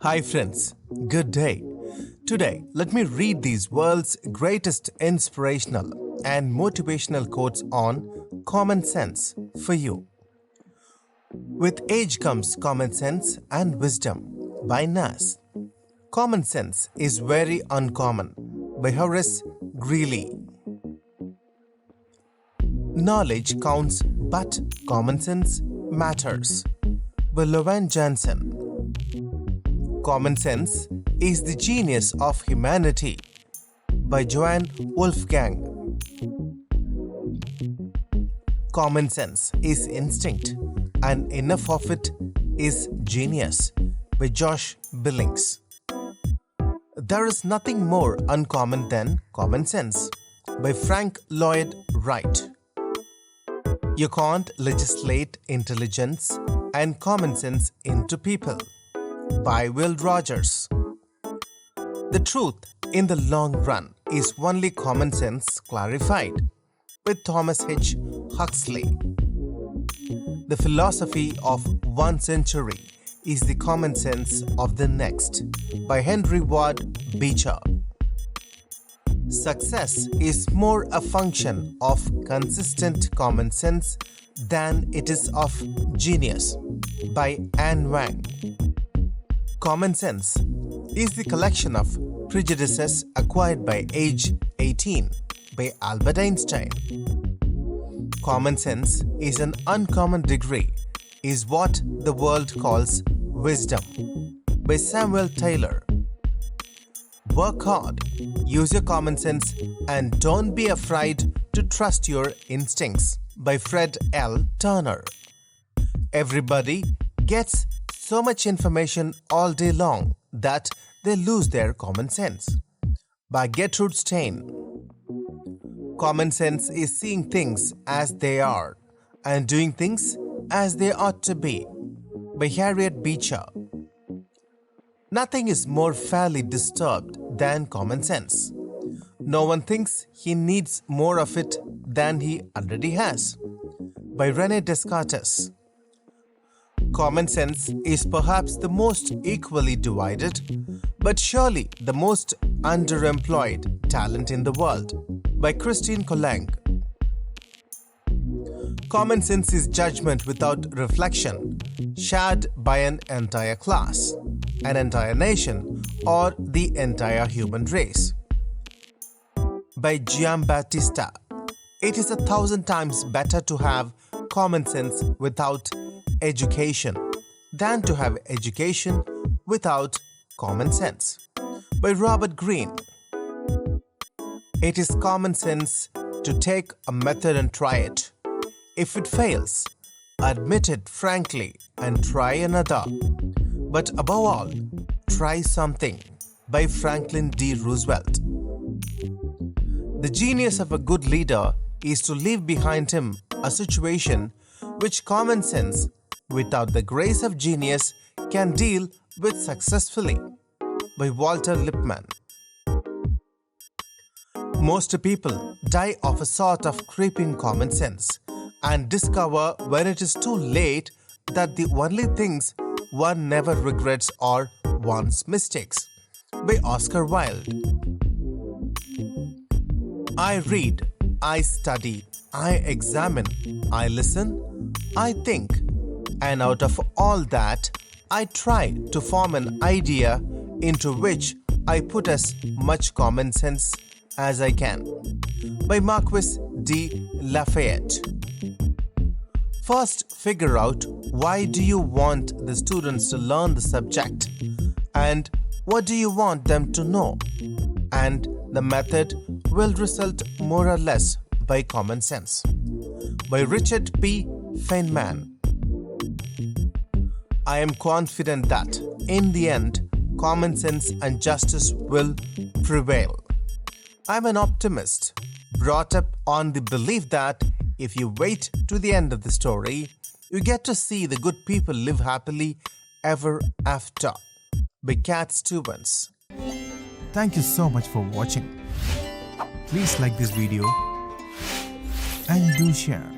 Hi friends, good day. Today, let me read these world's greatest inspirational and motivational quotes on common sense for you. With age comes common sense and wisdom by Nas. Common sense is very uncommon by Horace Greeley. Knowledge counts but common sense matters by LouAnne Johnson. Common sense is the genius of humanity by Johann Wolfgang. Common sense is instinct and enough of it is genius by Billings. There is nothing more uncommon than common sense by Lloyd Wright. You can't legislate intelligence and common sense into people by Will Rogers. The truth in the long run is only common sense clarified with Thomas H. Huxley. The philosophy of one century is the common sense of the next by Ward Beecher. Success is more a function of consistent common sense than it is of genius by Anne Wang. Common sense is the collection of prejudices acquired by age 18 by Albert Einstein. Common sense is an uncommon degree is what the world calls wisdom by Samuel Taylor. Work hard, use your common sense and don't be afraid to trust your instincts by Fred L. Turner. Everybody gets so much information all day long that they lose their common sense by Gertrude Stein. Common sense is seeing things as they are and doing things as they ought to be by Ward Beecher. Nothing is more fairly disturbed than common sense. No one thinks he needs more of it than he already has by René Descartes. Common sense is perhaps the most equally divided, but surely the most underemployed talent in the world by Christine Collang. Common sense is judgment without reflection, shared by an entire class, an entire nation, or the entire human race. By Giambattista. It is 1,000 times better to have common sense without education than to have education without common sense by Robert Greene. It is common sense to take a method and try it. If it fails, admit it frankly and try another. But above all, try something by Franklin D. Roosevelt. The genius of a good leader is to leave behind him a situation which common sense without the grace of genius can deal with successfully by Walter Lippmann. Most people die of a sort of creeping common sense and discover when it is too late that the only things one never regrets are one's mistakes by Oscar Wilde. I read, I study, I examine, I listen, I think, and out of all that, I try to form an idea into which I put as much common sense as I can by Marquis de Lafayette. First, figure out why do you want the students to learn the subject and what do you want them to know, and the method will result more or less by common sense by Richard P. Feynman. I am confident that in the end, common sense and justice will prevail. I'm an optimist, brought up on the belief that if you wait to the end of the story, you get to see the good people live happily ever after by Cat Stevens. Thank you so much for watching. Please like this video and do share.